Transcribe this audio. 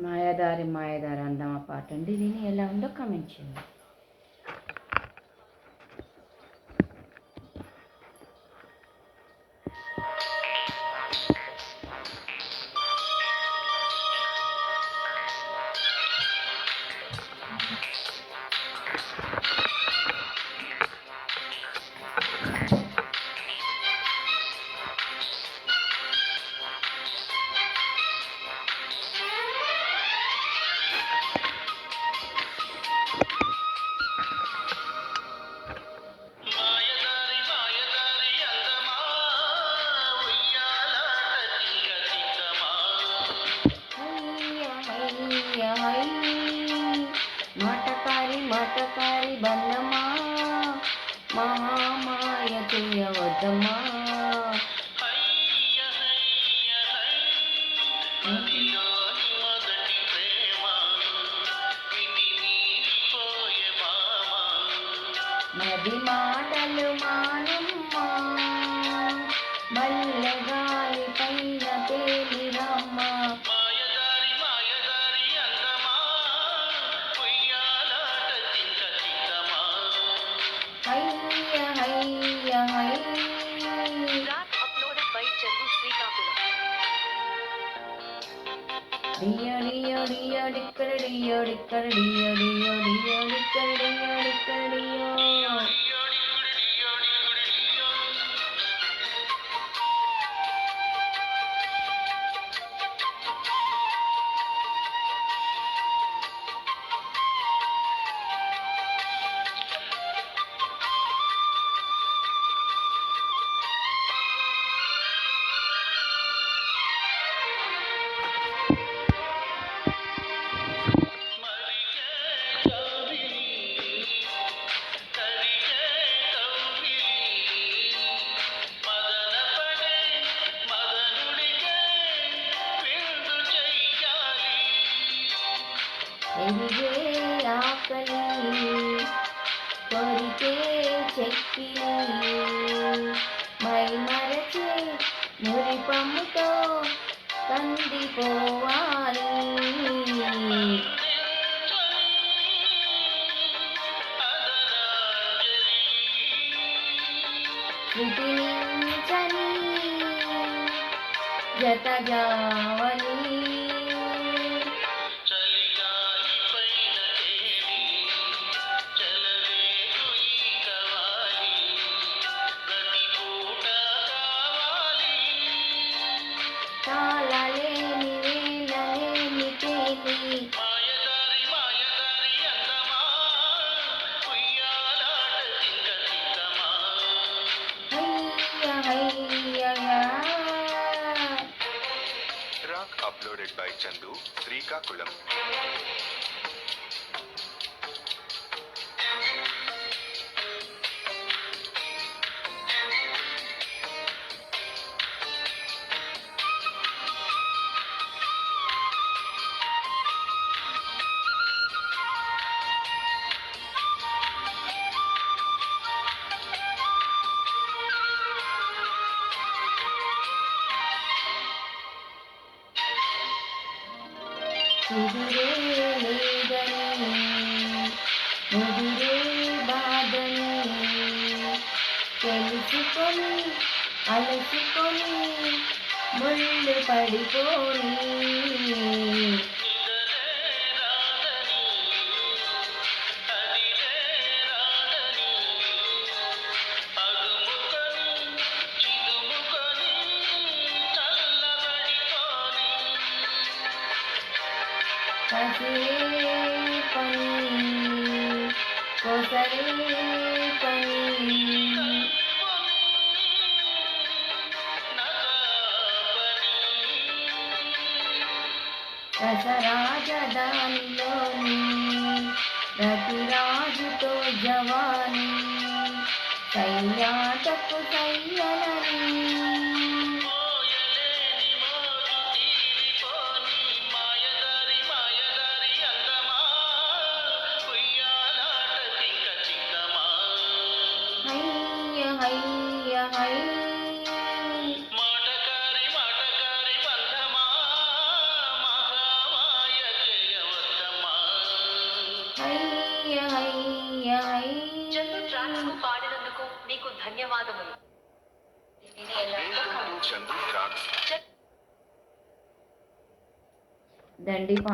మాయాదారి మాయాదారి అందమా పాట అండి. దీని ఎలా ఉందో కమెంట్ చేయండి. మాటకారి మాటకారి బంధమా మహామాయ చేయవద్దమ్మా. మది మాటలు మానమ్మా మల్లెగాలి పైన తేలిరమ్మా. డియో డియో డియో డిక్కర డియో డిక్కర డియో డియో డియో డిక్కర డియో డిక్కర డియో. ఎదిగే ఆకలి కొరికే చెక్కిలి మై మరచే మురిపమ్ముతో కందిపోవాలి. శృతినించని జత జావలి తాళలేని వేళలేని తేలి Track uploaded by Chandu, Srikakulam. కుదిరే లేదని ముదిరే బాధని తెలుసుకొని అలసుకొని ముళ్ళు పడిపోని. కసిరే పని కొసరే పని రసరాజధానిలోని రతిరాజుతో జవాని సయ్యాటకు సయ్యనని. హయ్య హయ్య హయ్య ధన్యవాదములు. ఇది ఎల్లప్పుడూ Welcome to Chandu Tracks. దండి పాట